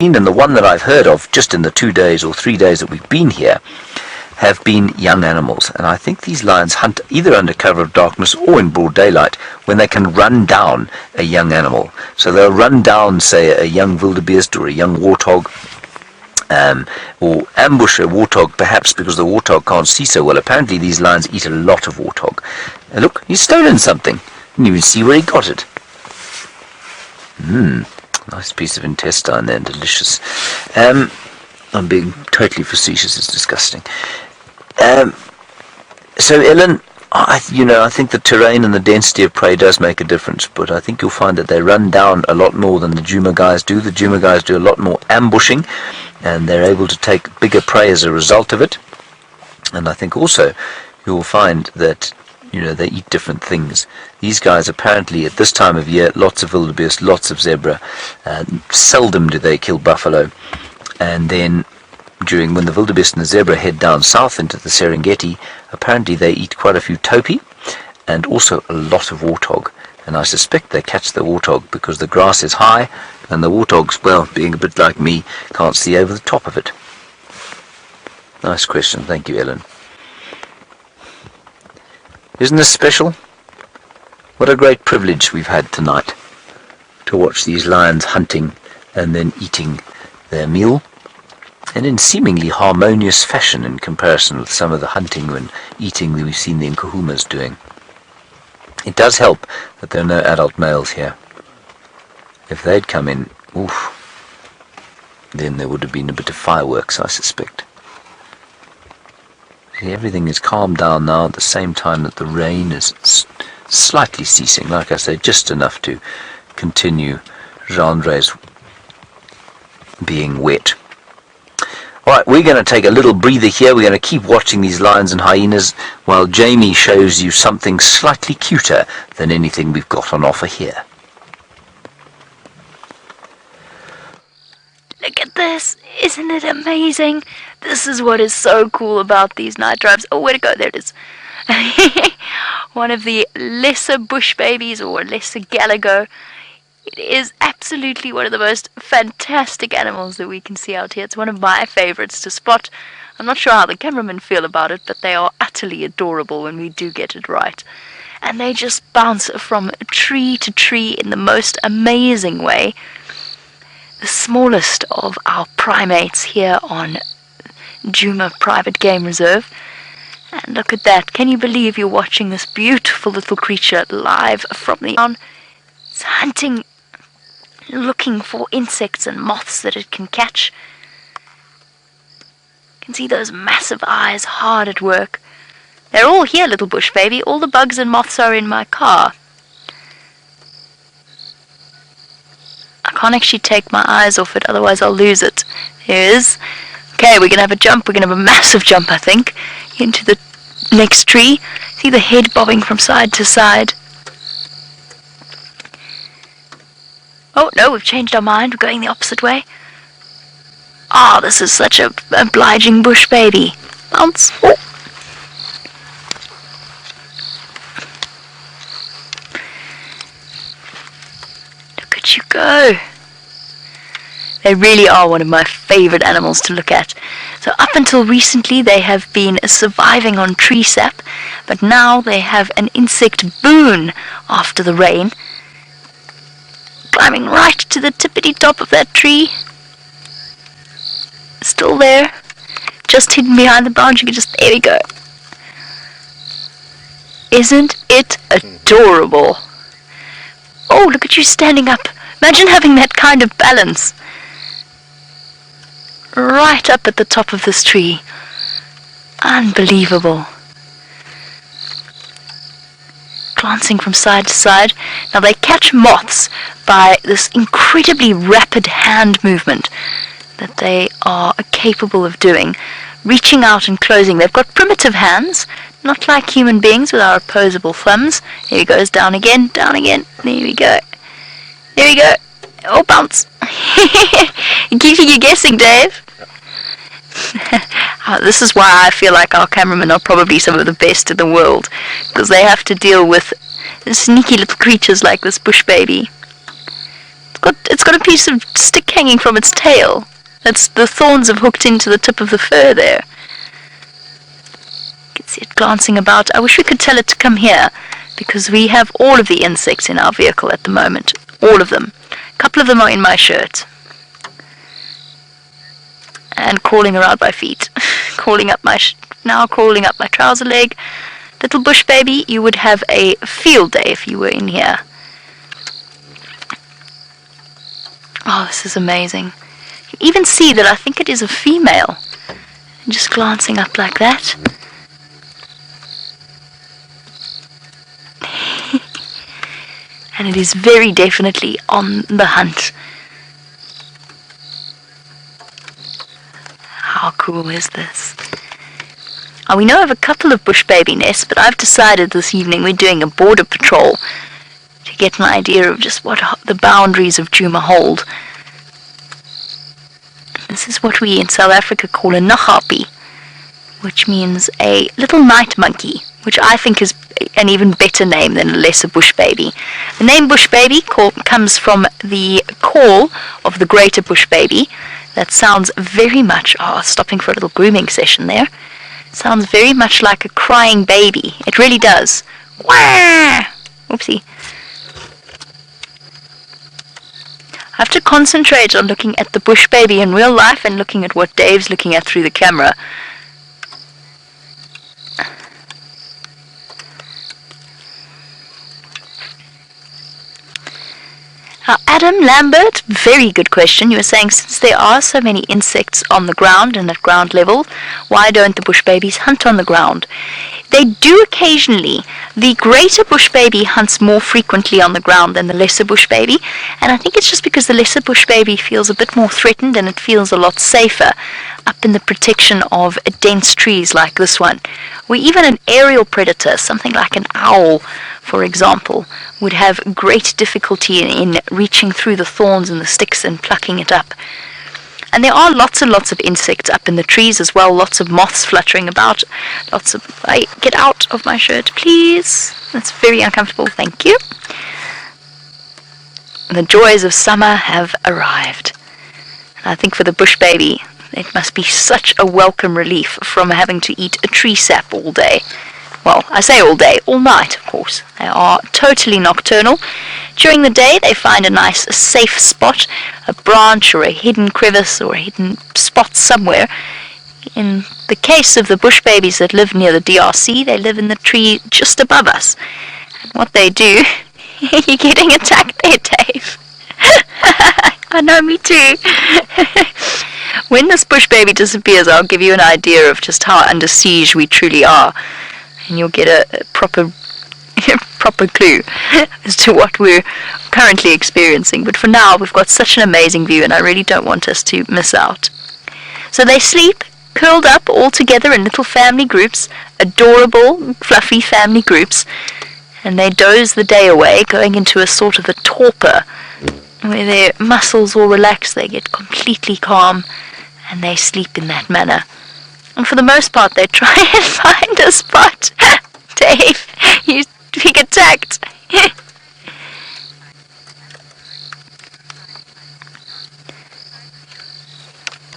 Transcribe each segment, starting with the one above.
and the one that I've heard of just in the 2 days or 3 days that we've been here have been young animals. And I think these lions hunt either under cover of darkness or in broad daylight when they can run down a young animal. So they'll run down, say, a young wildebeest or a young warthog, or ambush a warthog, perhaps because the warthog can't see so well. Apparently these lions eat a lot of warthog. And look, he's stolen something. Didn't even see where he got it. Nice piece of intestine there, delicious. I'm being totally facetious, it's disgusting. So Ellen, I think the terrain and the density of prey does make a difference, but I think you'll find that they run down a lot more than the Jeandre guys do. The Jeandre guys do a lot more ambushing, and they're able to take bigger prey as a result of it. And I think also you'll find that they eat different things. These guys apparently at this time of year, lots of wildebeest, lots of zebra. Seldom do they kill buffalo. And then when the wildebeest and the zebra head down south into the Serengeti, apparently they eat quite a few topi and also a lot of warthog. And I suspect they catch the warthog because the grass is high and the warthogs, well, being a bit like me, can't see over the top of it. Nice question. Thank you, Ellen. Isn't this special? What a great privilege we've had tonight to watch these lions hunting and then eating their meal, and in seemingly harmonious fashion in comparison with some of the hunting and eating that we've seen the Nkuhumas doing. It does help that there are no adult males here. If they'd come in, then there would have been a bit of fireworks, I suspect. Everything is calmed down now at the same time that the rain is slightly ceasing. Like I say, just enough to continue Jeandre's being wet. Alright, we're going to take a little breather here. We're going to keep watching these lions and hyenas while Jamie shows you something slightly cuter than anything we've got on offer here. Look at this! Isn't it amazing? This is what is so cool about these night drives. Oh, where to go? There it is. One of the lesser bush babies, or lesser galago. It is absolutely one of the most fantastic animals that we can see out here. It's one of my favorites to spot. I'm not sure how the cameramen feel about it, but they are utterly adorable when we do get it right. And they just bounce from tree to tree in the most amazing way. The smallest of our primates here on Djuma Private Game Reserve. And look at that. Can you believe you're watching this beautiful little creature live from the ground? It's hunting, looking for insects and moths that it can catch. You can see those massive eyes hard at work. They're all here, little bush baby. All the bugs and moths are in my car. I can't actually take my eyes off it, otherwise I'll lose it. There it is. Okay, we're going to have a jump. We're going to have a massive jump, I think, into the next tree. See the head bobbing from side to side. Oh, no, we've changed our mind. We're going the opposite way. Ah, this is such a obliging bush baby. Bounce. Oh. Look at you go. They really are one of my favorite animals to look at. So up until recently they have been surviving on tree sap, but now they have an insect boon after the rain. Climbing right to the tippity top of that tree. Still there. Just hidden behind the branch. You can just, there we go. Isn't it adorable? Oh, look at you standing up. Imagine having that kind of balance. Right up at the top of this tree. Unbelievable. Glancing from side to side. Now they catch moths by this incredibly rapid hand movement that they are capable of doing. Reaching out and closing. They've got primitive hands, not like human beings with our opposable thumbs. Here he goes, down again, down again. There we go. There we go. Oh, bounce. Keeping you guessing, Dave. This is why I feel like our cameramen are probably some of the best in the world, because they have to deal with sneaky little creatures like this bush baby. It's It's got a piece of stick hanging from its tail. The thorns have hooked into the tip of the fur there. You can see it glancing about. I wish we could tell it to come here, because we have all of the insects in our vehicle at the moment. All of them. A couple of them are in my shirt. And crawling around my feet. Crawling up my trouser leg. Little bush baby, you would have a field day if you were in here. Oh, this is amazing. You can even see that I think it is a female. Just glancing up like that. And it is very definitely on the hunt. How cool is this? Oh, we know of a couple of bush baby nests, but I've decided this evening we're doing a border patrol to get an idea of just what the boundaries of Djuma hold. This is what we in South Africa call a nahapi, which means a little night monkey, which I think is an even better name than a lesser bush baby. The name bush baby comes from the call of the greater bush baby. That sounds very much, stopping for a little grooming session there. Sounds very much like a crying baby. It really does. Wah! Oopsie. I have to concentrate on looking at the bush baby in real life and looking at what Dave's looking at through the camera. Now, Adam Lambert, very good question. You were saying, since there are so many insects on the ground and at ground level, why don't the bush babies hunt on the ground? They do occasionally. The greater bush baby hunts more frequently on the ground than the lesser bush baby, and I think it's just because the lesser bush baby feels a bit more threatened and it feels a lot safer up in the protection of dense trees like this one. Where even an aerial predator, something like an owl, for example, would have great difficulty in reaching through the thorns and the sticks and plucking it up. And there are lots and lots of insects up in the trees as well, lots of moths fluttering about, lots of... get out of my shirt, please. That's very uncomfortable, thank you. The joys of summer have arrived. And I think for the bush baby, it must be such a welcome relief from having to eat a tree sap all day. Well, I say all day, all night, of course. They are totally nocturnal. During the day, they find a nice safe spot, a branch or a hidden crevice or a hidden spot somewhere. In the case of the bush babies that live near the DRC, they live in the tree just above us. And what they do... You're getting attacked there, Dave. I know, me too. When this bush baby disappears, I'll give you an idea of just how under siege we truly are. And you'll get a proper clue as to what we're currently experiencing. But for now, we've got such an amazing view, and I really don't want us to miss out. So they sleep curled up all together in little family groups, adorable, fluffy family groups, and they doze the day away, going into a sort of a torpor, where their muscles all relax, they get completely calm, and they sleep in that manner. And for the most part, they try and find a spot. Dave, you being attacked.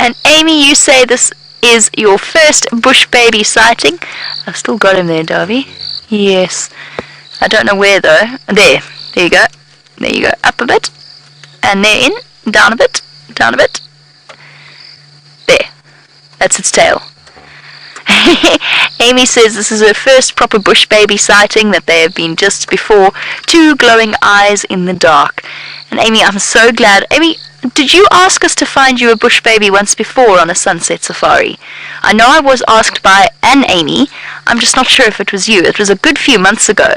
And Amy, you say this is your first bush baby sighting. I've still got him there, Darby. Yes. I don't know where, though. There. There you go. There you go. Up a bit. And they're in. Down a bit. Down a bit. There. That's its tail. Amy says this is her first proper bush baby sighting, that they have been just before two glowing eyes in the dark. And Amy, I'm so glad. Amy, did you ask us to find you a bush baby once before on a sunset safari? I know I was asked by an Amy. I'm just not sure if it was you. It was a good few months ago.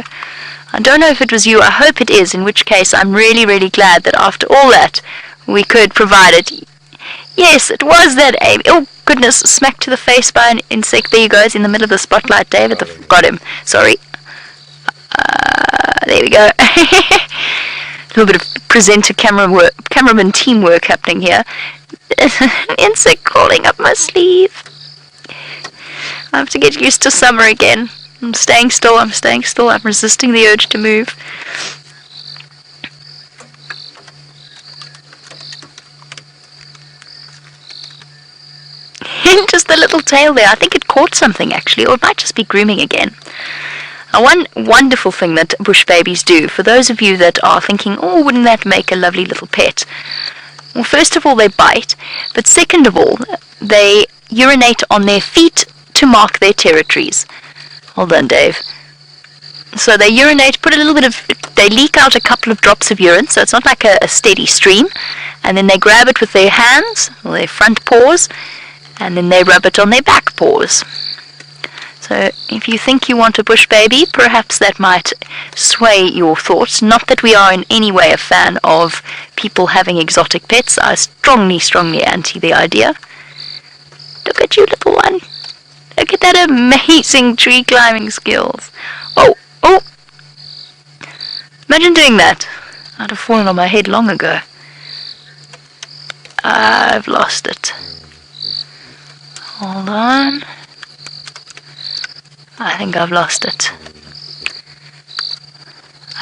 I don't know if it was you. I hope it is, in which case I'm really, really glad that after all that we could provide it. Yes, it was that Amy. Oh, goodness, smacked to the face by an insect. There you go, it's in the middle of the spotlight, David. Got him. Sorry. There we go. A little bit of presenter cameraman teamwork happening here. Insect crawling up my sleeve. I have to get used to summer again. I'm staying still, I'm resisting the urge to move. Just the little tail there. I think it caught something actually, or it might just be grooming again. One wonderful thing that bush babies do, for those of you that are thinking, oh, wouldn't that make a lovely little pet? Well, first of all, they bite, but second of all, they urinate on their feet to mark their territories. Hold on, Dave. So they urinate, they leak out a couple of drops of urine, so it's not like a steady stream, and then they grab it with their hands, or their front paws, and then they rub it on their back paws. So if you think you want a bush baby, perhaps that might sway your thoughts. Not that we are in any way a fan of people having exotic pets. I strongly, strongly anti the idea. Look at you, little one. Look at that amazing tree climbing skills. Oh, oh. Imagine doing that. I'd have fallen on my head long ago. I've lost it. Hold on. I think I've lost it.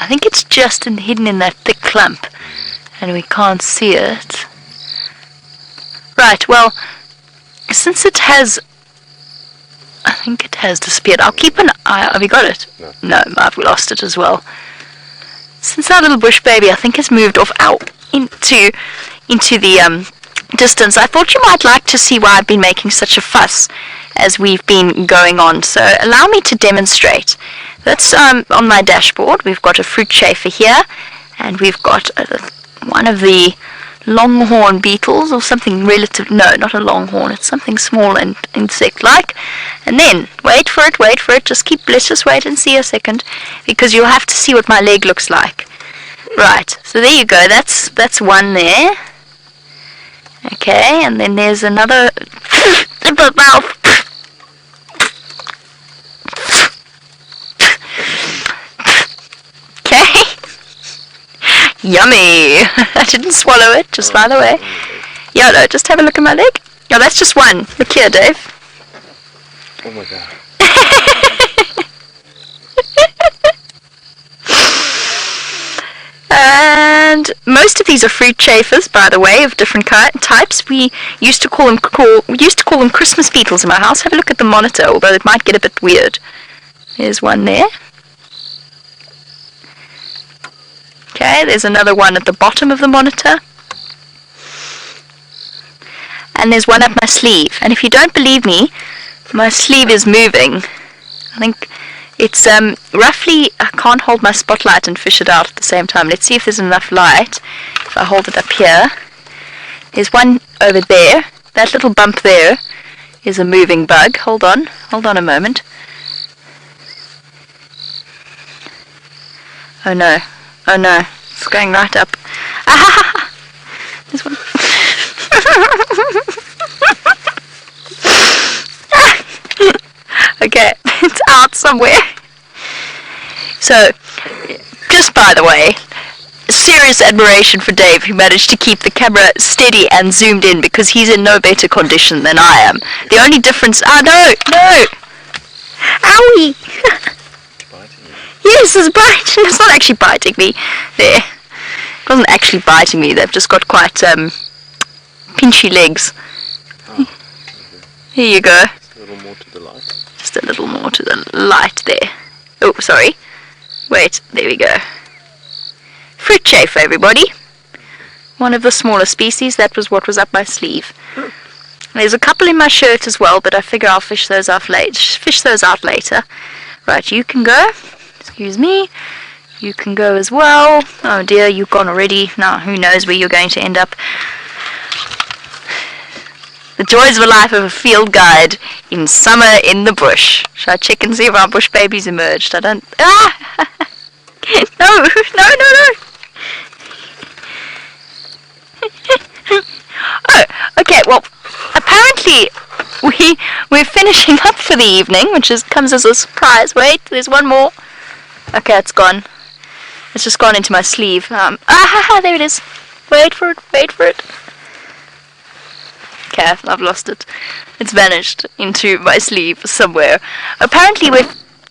I think it's just hidden in that thick clump, and we can't see it. Right, well, since it has... I think it has disappeared. I'll keep an eye... Have you got it? No, I've lost it as well. Since our little bush baby, I think, has moved off out into the distance, I thought you might like to see why I've been making such a fuss as we've been going on. So allow me to demonstrate. That's on my dashboard. We've got a fruit chafer here, and we've got one of the longhorn beetles, or something relative. No, not a longhorn. It's something small and insect-like. And then wait for it. Just let's just wait and see a second, because you'll have to see what my leg looks like. Right. So there you go. That's one there. Okay, and then there's another mouth. Okay. Yummy. I didn't swallow it, just by the way. Yeah, no, just have a look at my leg. No, that's just one. Look here, Dave. Oh my god. And most of these are fruit chafers, by the way, of different types. We used to call them Christmas beetles in my house. Have a look at the monitor, although it might get a bit weird. There's one there. Okay, there's another one at the bottom of the monitor. And there's one up my sleeve. And if you don't believe me, my sleeve is moving. I think it's roughly, I can't hold my spotlight and fish it out at the same time. Let's see if there's enough light. If I hold it up here. There's one over there. That little bump there is a moving bug. Hold on a moment. Oh no, it's going right up. Ah! There's one. Okay, it's out somewhere. So, just by the way, serious admiration for Dave, who managed to keep the camera steady and zoomed in, because he's in no better condition than I am. The only difference... no! Owie! Yes, it's biting. It's not actually biting me. There. It wasn't actually biting me. They've just got quite pinchy legs. Oh, Here you go. just a little more to the light. Just a little more to the light there. Oh, sorry. Wait, there we go. Fruit chafer, everybody. One of the smaller species. That was what was up my sleeve. There's a couple in my shirt as well, but I figure I'll fish those out later. Right, you can go. Excuse me. You can go as well. Oh dear, you've gone already. Now, who knows where you're going to end up. The joys of a life of a field guide in summer in the bush. Shall I check and see if our bush babies emerged? I don't... Ah! No. Oh, okay, well, apparently we're finishing up for the evening, which comes as a surprise. Wait, there's one more. Okay, it's gone. It's just gone into my sleeve. There it is. Wait for it. Okay, I've lost it. It's vanished into my sleeve somewhere. Apparently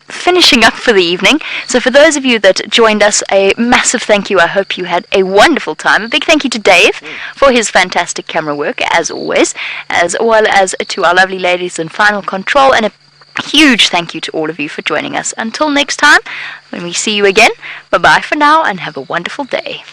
finishing up for the evening. So for those of you that joined us, a massive thank you. I hope you had a wonderful time. A big thank you to Dave for his fantastic camera work, as always, as well as to our lovely ladies in Final Control, and a huge thank you to all of you for joining us. Until next time, when we see you again, bye-bye for now, and have a wonderful day.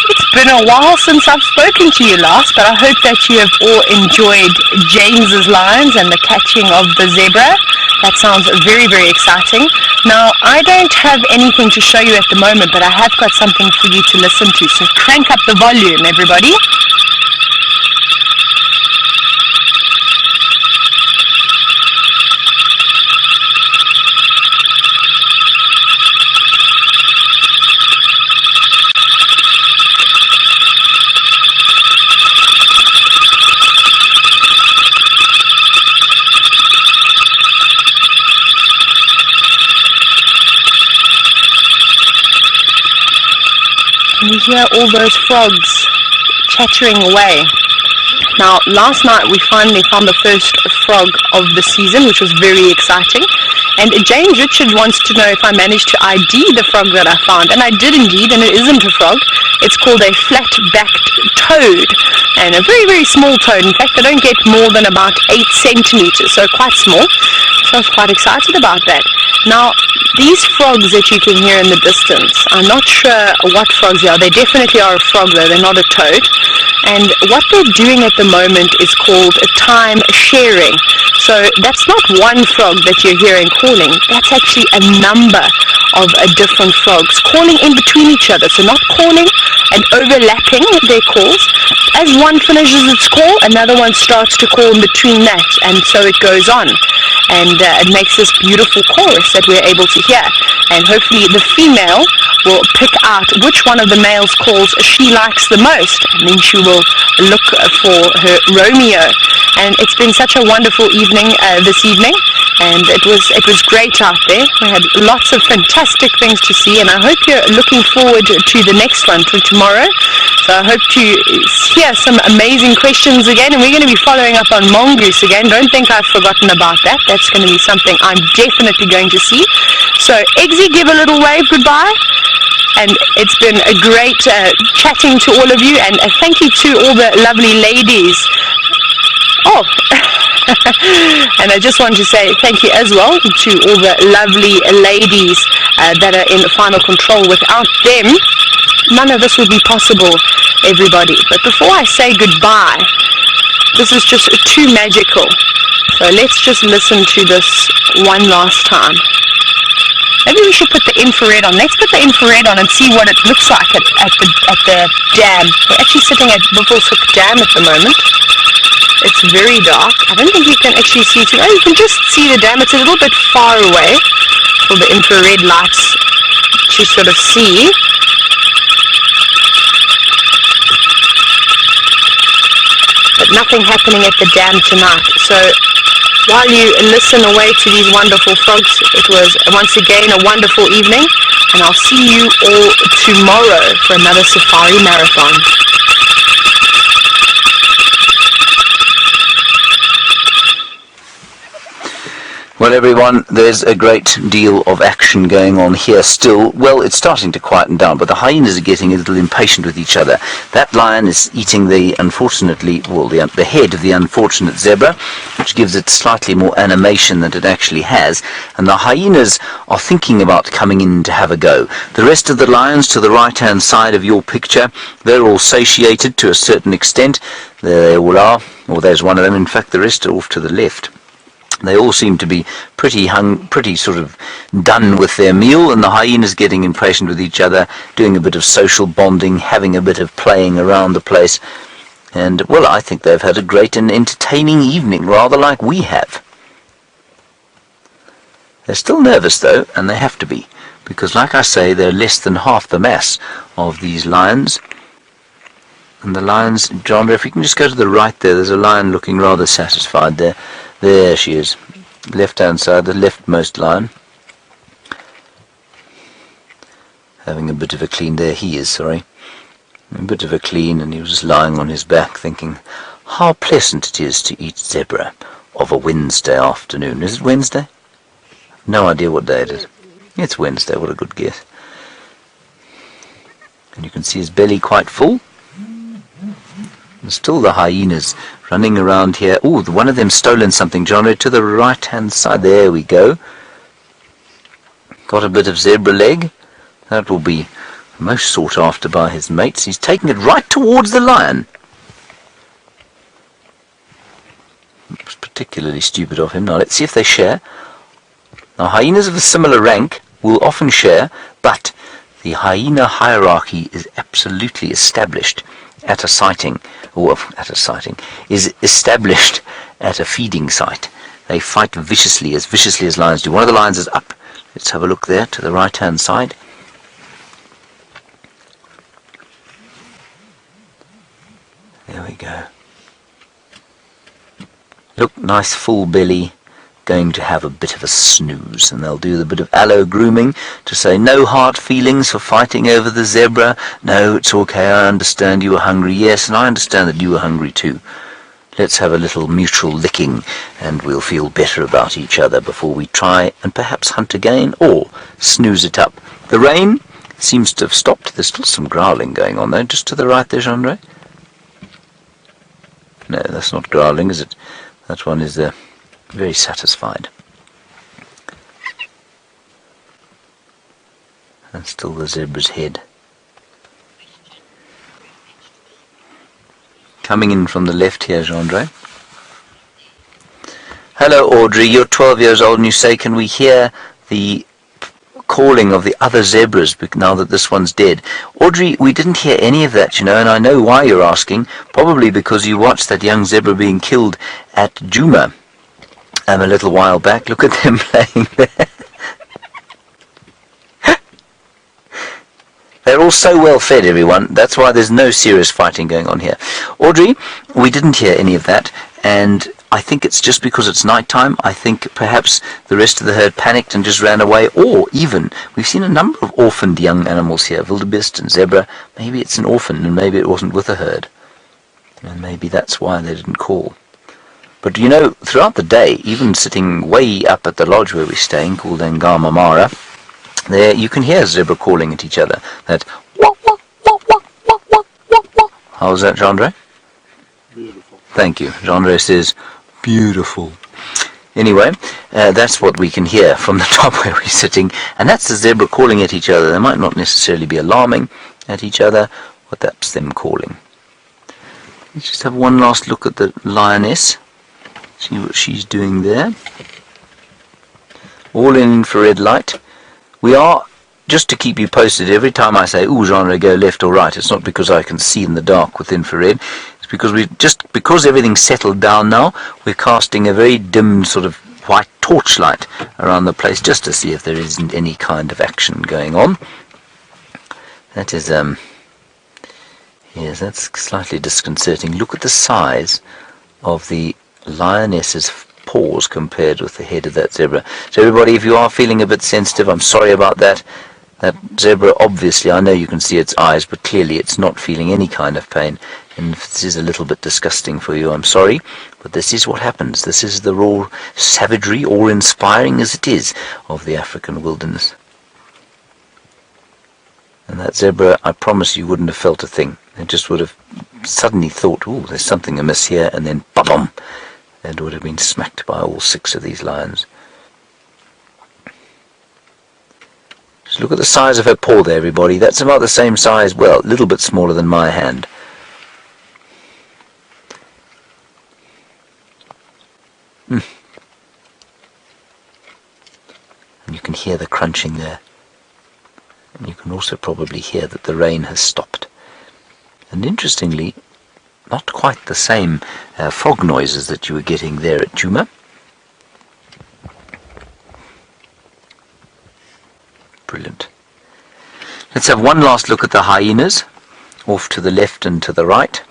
It's been a while since I've spoken to you last, but I hope that you have all enjoyed James's lines and the catching of the zebra. That sounds very, very exciting. Now, I don't have anything to show you at the moment, but I have got something for you to listen to, so crank up the volume, everybody. You hear all those frogs chattering away. Now, last night we finally found the first frog of the season, which was very exciting. And James Richard wants to know if I managed to ID the frog that I found. And I did indeed, and it isn't a frog. It's called a flat-backed toad. And a very, very small toad. In fact, they don't get more than about 8 centimeters, so quite small. So I was quite excited about that. Now, these frogs that you can hear in the distance, I'm not sure what frogs they are. They definitely are a frog, though. They're not a toad. And what they're doing at the moment is called a time sharing. So that's not one frog that you're hearing calling. That's actually a number of different frogs calling in between each other. So not calling and overlapping their calls. As one finishes its call, another one starts to call in between that, and so it goes on. And it makes this beautiful chorus that we're able to hear. And hopefully the female will pick out which one of the male's calls she likes the most, and then she will look for her Romeo. And it's been such a wonderful evening this evening, and it was great out there. We had lots of fantastic things to see, and I hope you're looking forward to the next one for tomorrow. So I hope to hear some amazing questions again, and we're going to be following up on mongoose again. Don't think I've forgotten about that. That's going to be something I'm definitely going to see. So Eggsy, give a little wave goodbye. And it's been a great chatting to all of you, and thank you to all the lovely ladies. Oh, and I just want to say thank you as well to all the lovely ladies that are in Final Control. Without them, none of this would be possible, everybody. But before I say goodbye, this is just too magical. So let's just listen to this one last time. Maybe we should put the infrared on. Let's put the infrared on and see what it looks like at the dam. We're actually sitting at Buffelshoek Dam at the moment. It's very dark. I don't think you can actually see too. Oh, you can just see the dam. It's a little bit far away for the infrared lights to sort of see. But nothing happening at the dam tonight. So while you listen away to these wonderful frogs, it was once again a wonderful evening, and I'll see you all tomorrow for another safari marathon. Well, everyone, there's a great deal of action going on here still. Well, it's starting to quieten down, but the hyenas are getting a little impatient with each other. That lion is eating the head of the unfortunate zebra, which gives it slightly more animation than it actually has. And the hyenas are thinking about coming in to have a go. The rest of the lions to the right-hand side of your picture, they're all satiated to a certain extent. There they all are. Or there's one of them. In fact, the rest are off to the left. They all seem to be pretty sort of done with their meal, and the hyenas getting impatient with each other, doing a bit of social bonding, having a bit of playing around the place. And, well, I think they've had a great and entertaining evening, rather like we have. They're still nervous, though, and they have to be, because, like I say, they're less than half the mass of these lions. And the lions, Jeandre, if you can just go to the right there's a lion looking rather satisfied there. There she is, left-hand side, the leftmost lion. Having a bit of a clean, there he is, sorry. A bit of a clean, and he was just lying on his back thinking, how pleasant it is to eat zebra of a Wednesday afternoon. Is it Wednesday? No idea what day it is. It's Wednesday, what a good guess. And you can see his belly quite full. And still the hyenas running around here. Oh, one of them's stolen something, Jeandre, to the right-hand side. There we go. Got a bit of zebra leg. That will be most sought after by his mates. He's taking it right towards the lion. It was particularly stupid of him. Now let's see if they share. Now hyenas of a similar rank will often share, but the hyena hierarchy is absolutely established at a sighting, is established at a feeding site. They fight viciously as lions do. One of the lions is up. Let's have a look there to the right-hand side. There we go. Look, nice full belly, going to have a bit of a snooze, and they'll do the bit of aloe grooming to say no hard feelings for fighting over the zebra. No, it's okay, I understand you were hungry. Yes, and I understand that you were hungry too. Let's have a little mutual licking, and we'll feel better about each other before we try and perhaps hunt again, or snooze it up. The rain seems to have stopped. There's still some growling going on though, just to the right there, Jeandre. No, that's not growling, is it? That one is very satisfied. And still the zebra's head. Coming in from the left here, Jeandre. Hello, Audrey. You're 12 years old and you say, can we hear the calling of the other zebras now that this one's dead? Audrey, we didn't hear any of that, you know, and I know why you're asking. Probably because you watched that young zebra being killed at Jeandre a little while back. Look at them playing there. They're all so well fed, everyone. That's why there's no serious fighting going on here. Audrey, we didn't hear any of that, and I think it's just because it's night time. I think perhaps the rest of the herd panicked and just ran away, or even, we've seen a number of orphaned young animals here, wildebeest and zebra. Maybe it's an orphan, and maybe it wasn't with a herd. And maybe that's why they didn't call. But you know, throughout the day, even sitting way up at the lodge where we're staying, called Ngama Mara, there you can hear zebra calling at each other. That wah, wah, wah, wah, wah, wah, wah, wah. How's that, Jeandre? Beautiful. Thank you. Jeandre says, beautiful. Anyway, that's what we can hear from the top where we're sitting, and that's the zebra calling at each other. They might not necessarily be alarming at each other, but that's them calling. Let's just have one last look at the lioness. See what she's doing there. All in infrared light. We are, just to keep you posted, every time I say, ooh, Jeandre, go left or right, it's not because I can see in the dark with infrared. It's because because everything's settled down now, we're casting a very dim sort of white torchlight around the place just to see if there isn't any kind of action going on. That is, yes, that's slightly disconcerting. Look at the size of the lioness's paws compared with the head of that zebra. So everybody, if you are feeling a bit sensitive, I'm sorry about that. That zebra, obviously, I know you can see its eyes, but clearly it's not feeling any kind of pain. And if this is a little bit disgusting for you, I'm sorry, but this is what happens. This is the raw savagery, awe-inspiring as it is, of the African wilderness. And that zebra, I promise you, wouldn't have felt a thing. It just would have suddenly thought, ooh, there's something amiss here, and then ba-bum, and would have been smacked by all 6 of these lions. Just look at the size of her paw there, everybody. That's about the same size, well, a little bit smaller than my hand. And you can hear the crunching there. And you can also probably hear that the rain has stopped. And interestingly, not quite the same frog noises that you were getting there at Jeandre. Brilliant. Let's have one last look at the hyenas, off to the left and to the right.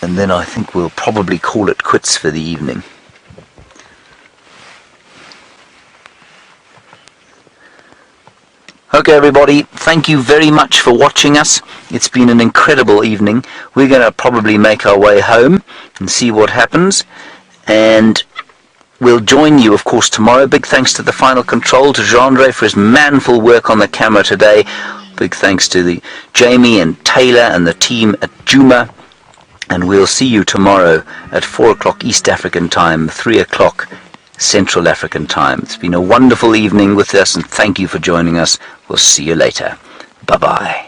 And then I think we'll probably call it quits for the evening. Okay, everybody, thank you very much for watching us. It's been an incredible evening. We're going to probably make our way home and see what happens. And we'll join you, of course, tomorrow. Big thanks to the Final Control, to Jeandre for his manful work on the camera today. Big thanks to Jamie and Taylor and the team at Juma. And we'll see you tomorrow at 4 o'clock East African time, 3 o'clock Central African time. It's been a wonderful evening with us, and thank you for joining us. We'll see you later. Bye-bye.